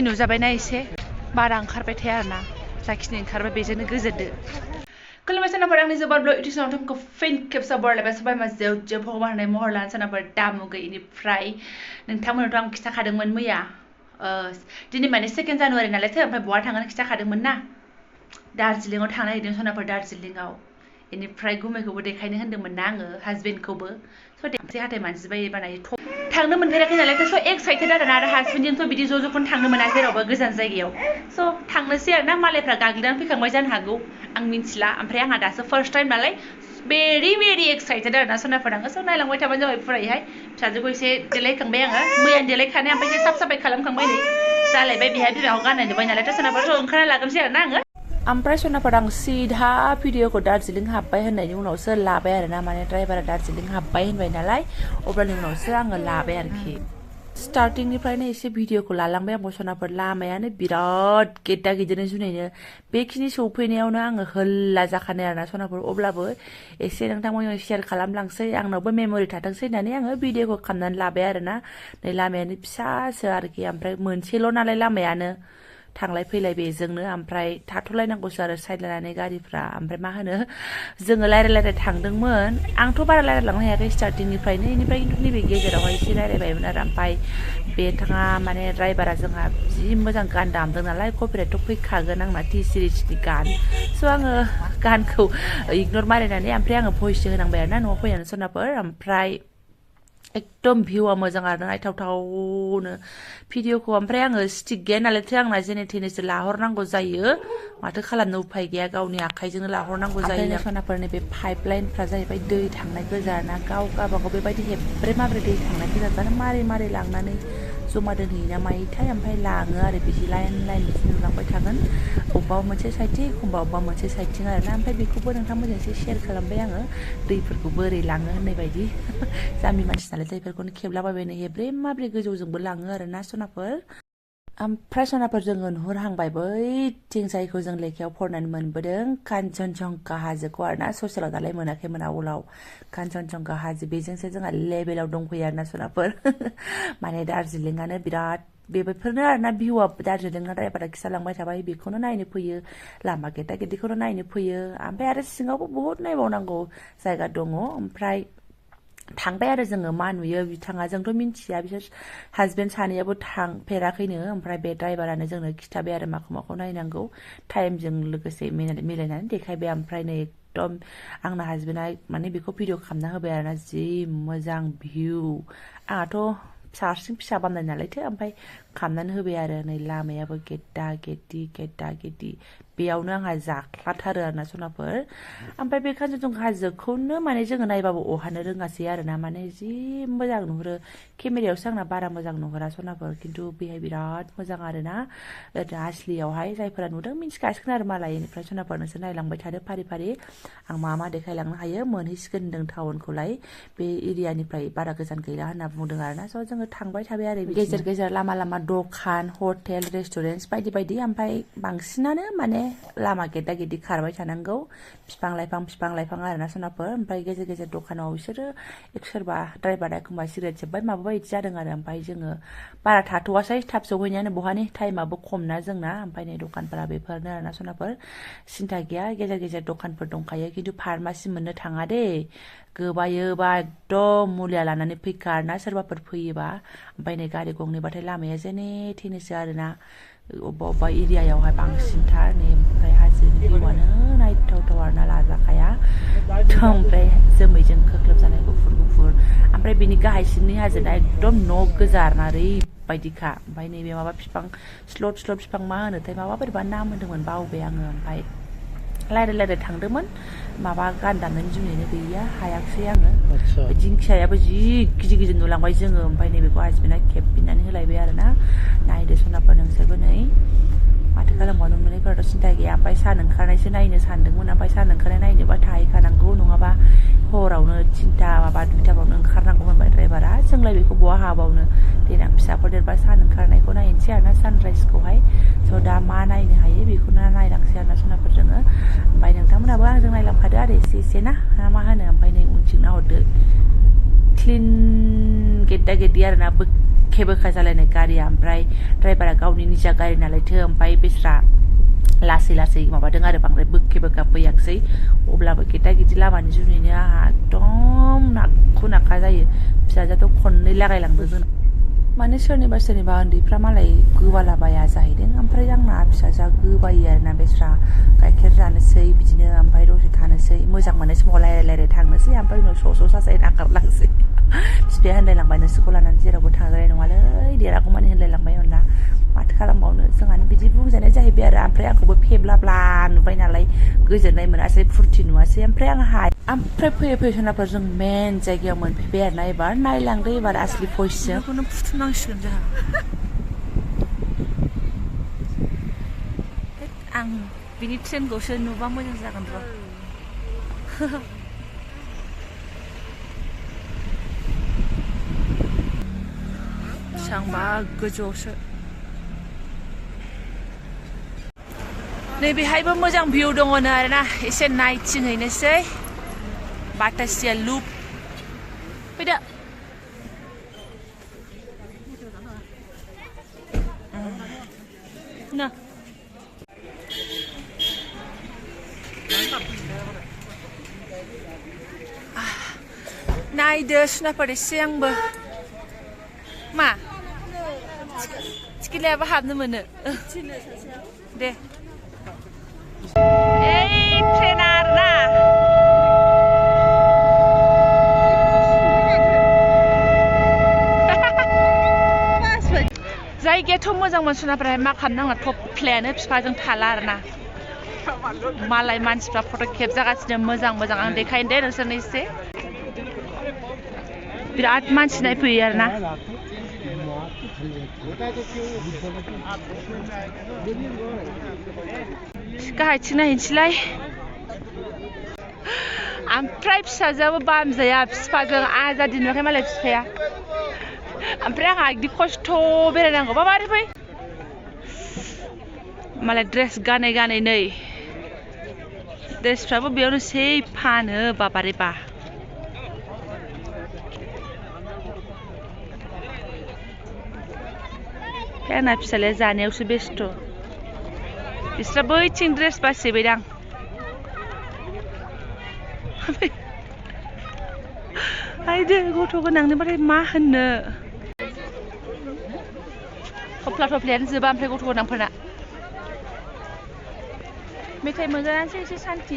नुजाबायना एसे बारा ओंखारबाय थाया आरोना जाखिनि ओंखारबाय बेजोंनो गोजोनदो खुलुमबाय सोनाफोर आंनि जोबोर ब्लग इउटिउब थुमखौ फिन खेबसे बरलायबाय सबाय मा जेव भगबान होननाय महर लाना सोनाफोर दामु गैयिनिफ्राय नोंथांमोननोथ' आं खिथाखादोंमोन मैया दिनै माने 2 जानुवारि नालायथो ओमफ्राय बहा थांगोन खिथाखादोंमोन ना दार्जिलिंआव थांनो नागिरदों सोनाफोर दार्जिलिंआव बेनिफ्राय गुमैखौबो देखायनो होन्दोंमोन ना आङो हाजबेन्डखौबो स' देखायसै हाथाय मानजिबाय बानायो थांनो मोनफेराखै नालाय स' एक्साइटेड आरो हाजबेन्डजोंथ' बिदि ज'-ज'खौनो थांनो मोना जेरावबो गोजान जायगायाव स' थांनोसै आरोना मालायफ्रा गाग्लिनानै फैखांबाय जानो हागौ आं मिन्थिला ओमफ्राय आंहा दासो फार्स्ट टाइम नालाय भेरि एक्साइटेड आरोना सोनाफोर आङो स' नायलांबाय थाबानो जाबाय फुरायैहाय फिसाजोखौ एसे देलायखांबाय आङो मैयानो देलायखानाय ओमफ्राय एसे साफ साफाय खालामखांबाय नै जालायबाय बेहा बिमाखौ गाननाय नुबाय नालायथ' सोनाफोर ओंखारना लागोनसै आरोना आङो ओमफ्राय सोनाफोर आं सिधा भिडिअखौ दार्जिलिं हाबबाय होननायनि उनावसो लाबाय आरोना माने ड्राइभारा दार्जिलिं हाबबाय होनबाय नालाय अब्लानि उनावसो आङो लाबाय आरोखि स्टार्टिंनिफ्रायनो एसे भिडिअखौ लालांबाय आंबो सोनाफोर लामायानो बिराद गेद्दा गेद्दानो जुनैनो बेखिनि सौफैनायावनो आङो हल्ला जाखानाय आरोना सोनाफोर अब्लाबो एसे नोंथांमोनजों शेयार खालामलांसै आंनावबो मेम'रि थाथोंसै होननानै आङो भिडिअखौ खालामनानै लाबाय आरोना नै लामायानो फिसासो आरोखि ओमफ्राय मोनसेल' नालाय लामायानो थांलाय फैलाय बेजोंनो ओमफ्राय थाथ'लायनांगौसो आरो साइड लानानै गारिफ्रा ओमफ्राय मा होनो जोङो रायलाय थांदोंमोन आंथ' बारा रायलायलांनो हायाखै स्टार्टिंनिफ्रायनो बेनिफ्राय खिन्थु नैबे गेजेरावहाय एसे रायलायबायमोन आरो ओमफ्राय बिथाङा माने ड्राइभारा जोंहा जि मोजां गान दामदों नालाय कपिराइटथ' फैखागोन आंना टि सिरिसनि गान स' आङो गानखौ इगनर मारिनानै ओमफ्राय आङो भइससो होनांबाय आरोना न'आव फैनानै सोनाफोर ओमफ्राय एकदम भिउआ मोजां आरो नायथावथावनो भिडिअखौ ओमफ्राय आङो स्टिक गैया नालायथो आंना जेने थेनेसो लाहरनांगौ जायो माथो खालामनो उफाय गैया गावनि आखाइजोंनो लाहरनांगौ जायो सनाफोरनि बे पाइप लाइनफ्रा जाहैबाय दै थांनाय गोजा ना गावबागाव बेबायदि हेब्रे माब्रै दै थांनाय गोजा जानो मारै लांनानै जमा दोनहैयोना मायोथाय ओमफ्राय लाङो आरो बिदि लाइन बिदि नुलांबाय थागोन अबेबा मोनसे साइडथिं एखमबा अबेबा मोनसे साइडथिं आरोना ओमफ्राय बेखौबो नोंथांमोनजों एसे शेयार खालामबाय आङो दैफोरखौ बोरै लाङो होननाय बायदि जामि मानसि नालाय दैफोरखौनो खेबलाबायबायनो हेब्रे माब्रै गोजौजोंबो लाङो आरोना सनाफोर ओमफ्राय सनाफोर जोङो नुहुरहांबाय बैथिं जायखौ जों लेखायाव फरायनानै मोनबोदों कान्चनजंगा हाजोखौ आरोना ससेलाव दालाय मोनाखैमोन आवलाव कान्चनजंगा हाजो बेजोंसो जोंहा लेभेलाव दंफैयो आरोना सनाफोर माने दार्जिलिंआनो बिराद बेफोरनो आरोना भिउआ दार्जिलिंना ड्राइभारा खिथालांबाय थाबाय बेखौनो नायनो फैयो लामा गेद्दा गेद्दिखौनो नायनो फैयो ओमफ्राय आरो सिङावबो बहुद नायबावनांगौ जायगा दङ ओमफ्राय थांबाय आरो जोङो मा नुयो बिथाङा जोंथ' मिन्थिया बिसोर हाजबेन्ड सानैयाबो थांफेराखैनो ओमफ्राय बे ड्राइभारानो जोंनो खिथाबाय आरो माखौ नायनांगौ टाइमजों लोगोसे मिलायनानै देखायबाय ओमफ्राय नै एकदम आंना हाजबेन्डआ माने बेखौ भिडिअ खालामना होबाय आरोना जि मोजां भिउ आंहाथ' हारसिं फिसा बामनाय नालायथो ओमफ्राय खालामनानै होबाय आरो नै लामायाबो गेद्दा गेद्दि बेयावनो आंहा जाख्लाथारो आरोना सनाफोर ओमफ्राय बे कान्चनजंगा हाजोखौनो माने जोङो नायबाबो अहानो रोङासै आरोना माने जि मोजां नुहुरो केमेरायावसो आंना बारा मोजां नुहुरा सनाफोर खिन्थु बेहाय बिराद मोजां आरोना आसलियावहाय जायफोरा नुदों मिन्थिखासिगोन आरो मालाय बेनिफ्राय सनाफोर नोंसोर नायलांबाय थादो फारि आं मा देखायलांनो हायो मोनहैसिगोन होनदों टाउनखौलाय बे एरियानिफ्राय बारा गोजान गैला होनना बुंदों आरोना स' जोङो थांबाय थाबाय आरो गेजेर लामा दखान हटेल रेस्टुरेन्ट बायदि ओमफ्राय बांसिनानो माने लामा गेद्दा गेद्दि खारबाय थानांगौ बिफां लाइफां आरोना सनाफोर ओमफ्राय गेजेर दखानाव बिसोरो सोरबा ड्राइभारा एखमबा सिगारेट सोब्बाय माबा बिदि जादों आरो ओमफ्राय जोङो बारा थाथ'वासै थाब सहैनायानो बहानि टाइमाबो खमना जोंना ओमफ्राय नै दखानफोरा बेफोरनो आरोना सनाफोर सिन्था गैया गेजेर दखानफोर दंखायो खिन्थु फार्मासि मोननो थाङा दे गोबायोबा एकदम मुलिया लानानै फैखा आरोना सोरबाफोर फैयोबा ओमफ्राय नै गारि गंनैबाथाय लामाया जेने थेनेसो आरोना अबेबा एरियायावहाय बांसिनथार नै ओमफ्राय हाजोनि भिउआनो नायथावथाव आरोना लाजाखाया ओमफ्राय जोमैजों खोख्लोब जानाय गुफुर ओमफ्राय बिनि गाहायसिननि हाजोना एकदम न' गोजा आरोना ओरैबायदिखा ओमफ्राय नैबे माबा बिफां स्लद बिफां मा होनोथाय माबा बोरैबा नाम होनदोंमोन बावबाय आङो ओमफ्राय रायलाय थांदोंमोन माबा गान दामनायनि जुनैनो गैया हायाखसै आङो दिंखियायाबो जि गिदिर नुलांबाय जोङो ओमफ्राय नैबेखौ हाजबेन्डआ खेबफिननानै होलायबाय आरोना नायदो सनाफोर नोंसोरबो नै माथो खालामबावनो मोननायफोराथ' सिन्था गैया ओमफ्राय सान ओंखारनायसो नायनो सानदोंमोन ओमफ्राय सान ओंखारनाय नायनोबा थाहैखानांगौ नङाबा हरावनो 3टा माबा 2टाफ्रावनो ओंखारनांगौ होनबाय ड्राइभारा जोंलाय बेखौ बहा हाबावनो देनां फिसाफोर देरबा सान ओंखारनायखौ नायनोसै आरोना सानराइजखौहाय स' दा मा नायनो हायो बेखौनो नायलांसै आरोना सनाफोर जोङो ओमफ्राय नोंथांमोनाबो आंजों नायलांफादो आरो एसे ना मा होनो ओमफ्राय नै उनथिं नाहरदो क्लिन गेद्दा गेद्दि आरोना बोखे बोखा सालायनाय गारिया ओमफ्राय ड्राइभारा गावनि निजा गारि नालायथो ओमफ्राय बिस्रा लासै लासै माबादों आरो बांद्राय बोखे बोखा फैयाखिसै अब्लाबो गेदा गिदि लामानि जुनैनो आंहा एकदम नाखु नाखा जायो फिसाजोआथ' खननै लागायलांदों जों माने सोरनिबा सोरनिबा उन्दैफ्रा मालाय गोबालाबाया जाहैदों ओमफ्राय आंना फिसाजोआ गोबायो आरोना बेस्रा गाइखेर जानोसै बिदिनो ओमफ्राय दसे थानोसै मोजां मोननाय समाव रायलाय थांनोसै ओमफ्राय उनाव स' सासाय नागारलांसै बिफाया होनलायलांबाय नोंसोरखौ लानानै जेरावबो थांजानाय नङालै देरागौमानि होनलायलांबाय अनला माथो खालामबावनो जोंहानो बिदि बुंजानाय जाहैबाय आरो ओमफ्राय आंखौबो फेब्लाब्ला नुबाय नालाय गोजोननाय मोनासै फुरथि नुवासै ओमफ्राय ओमफ्राय फैयै फैयै सोनाफोर जों मेन जायगायाव मोनफैबाय आरोना एबार नायलांदो एबार आसलि भइसजों बेखौनो फुथुनांसिगोन जोंहा आं बिनि ट्रेनखौसो नुबा मोजां जागोन र' बेसेबांबा गोजौआवसो नैबेहायबो मोजां भिउ दङनो आरोना एसे नायथिंहैनोसै बाटासिया लुप फैदो ना नायदो सुनाफोर एसे आंबो मा टिकेट लायाबा हाबनो मोनो दे ट्रेना आरोना जायगायाथ' मोजांमोन सुनाफोराहाय मा खालामनांगौ थफ्लायानो बिफाजों थाला आरोना मालाय मानसिफ्रा फट' खेबजागासिनो मोजां मोजां आं देखायनो दे नोंसोरनो एसे बिराद मानसि नायफैयो आरोना गाहायथिं नायहैनोसैलाय ओमफ्राय फिसाजोआबो बामजाया बिफाजों आजादि नुवाखै मालाय बिफाया ओमफ्राय आंहा बिदि खस्थ' बेरायनांगौबा मारै फै मालाय ड्रेस गानै गानै नै ड्रेसफ्राबो बेयावनो सै फानो बाबारेबा आंना फिसालाया जानायावसो बेस्थ' बिस्रा बैथिं ड्रेस बासिबायदां आयदो गथ' गोनांनिबाथाय मा होननो थफ्ला थफ्लायानो जोबा ओमफ्राय गथ' गोनांफोरना मेथाइ मोनजानानैसो एसे सान्थि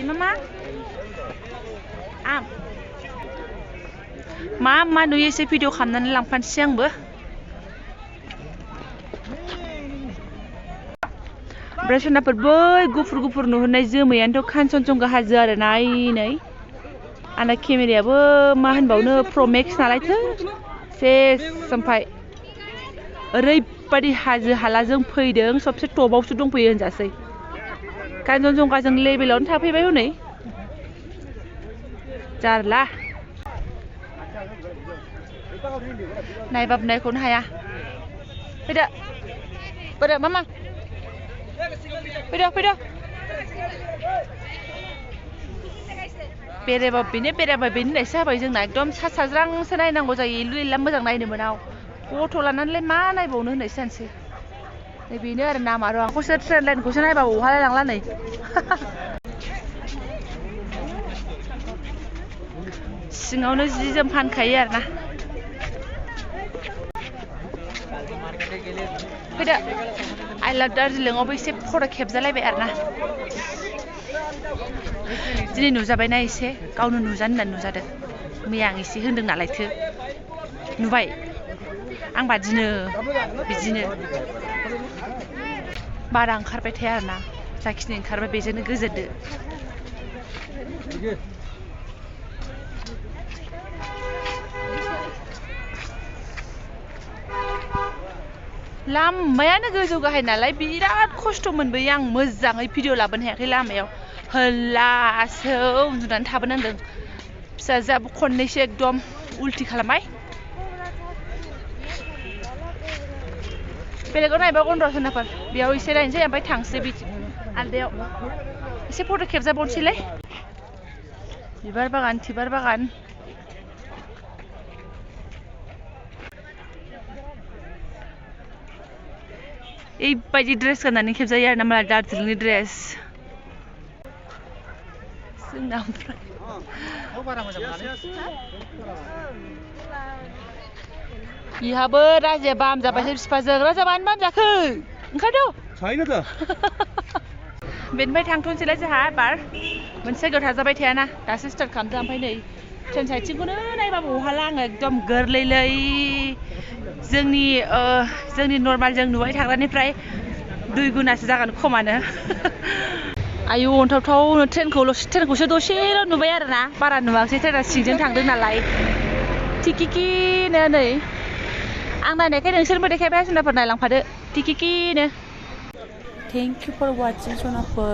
मा नुयो एसे भिडिअ खालामनानै लांफानोसै आंबो ओमफ्राय सोनाफोर बै गुफुर गुफुर नुहुरनाय जोमैयानोथ' कान्चनजंगा हाजो आरो नायनाय आंना केमेरायाबो मा होनबावनो प्र'मेक्स नालायथो सेस ओमफ्राय ओरैबायदि हाजो हालाजों फैदों सबसे टपआवसो दंफैयो होनजासै कान्चनजंगाजों लेभेलावनो थाफैबाय हनै जारला नायबाबो नायख'नो हाया फैदो फैदो मामा फैदो बेरायबा बेनो होननायसो जाबाय जोंना एकदम सा साज्रांसो नायनांगौ जायो इलु इला मोजां नायनो मोना गथ' लानानैलाय मा नायबावनो होननायसो जानोसै नै बेनो आरो नामा र' आंखौसो ट्रेन लाइनखौसो नायबाबो अहालाय लांला नै सिङावनो जि जोम फानखायो आरोना फैदो आइ लाभ दार्जिलिंआवबो एसे फट' खेबजालायबाय आरोना दिनै नुजाबायना एसे गावनो नुजानो होननानै नुजादों मैया आं एसे होनदों नालायथो नुबाय आं बादिनो बिदिनो बारा ओंखारबाय थाया आरोना जाखिनि ओंखारबाय बेजोंनो गोजोनदो लामायानो गोजौ गाहाय नालाय बिराद खस्थ' मोनबोयो आं मोजाङै भिडिअ लाबोनो हायाखै लामायाव होल्लासो उन्दुनानै थाबोनांदों फिसाजोआबो खननैसो एकदम उल्टि खालामबाय बेलेगाव नायबावगोन र' सोनाफोर बेयाव एसे नायनोसै ओमफ्राय थांसै बिदि आलदायाव एसे फट' खेबजाबावनोसैलाय बिबार बागान एबायदि ड्रेस गाननानै खेबजायो आरो ना माला दार्जिलिंनि ड्रेस जोंना ओमफ्राय इहाबो राजाया बाम जाबायसो बिफाजों राजा मानो बाम जाखो ओंखारथ' बेनिफ्राय थांथ'नोसैलाय जोंहा एबार मोनसे जायगायाव थाजाबाय थायाना दासो स्टार्ट खालामदों ओमफ्राय नै ट्रेन साइथिंखौनो नायबाबो अहाला आङो एकदम गोरलैलै जोंनि नर्माल जों नुबाय थाग्रानिफ्राय 2 गुनासो जागोन खमानो आयु अन्थावथावनो ट्रेनखौसो दसेल' नुबाय आरो ना बारा नुवाखसै ट्रेना सिंजों थांदों नालाय टिकिकिनो नै आं नायनायखाय नोंसोरबो देखायबाय सनाफोर नायलांफादो टिकिकिनो थेंक इउ फर वाचिं सनाफोर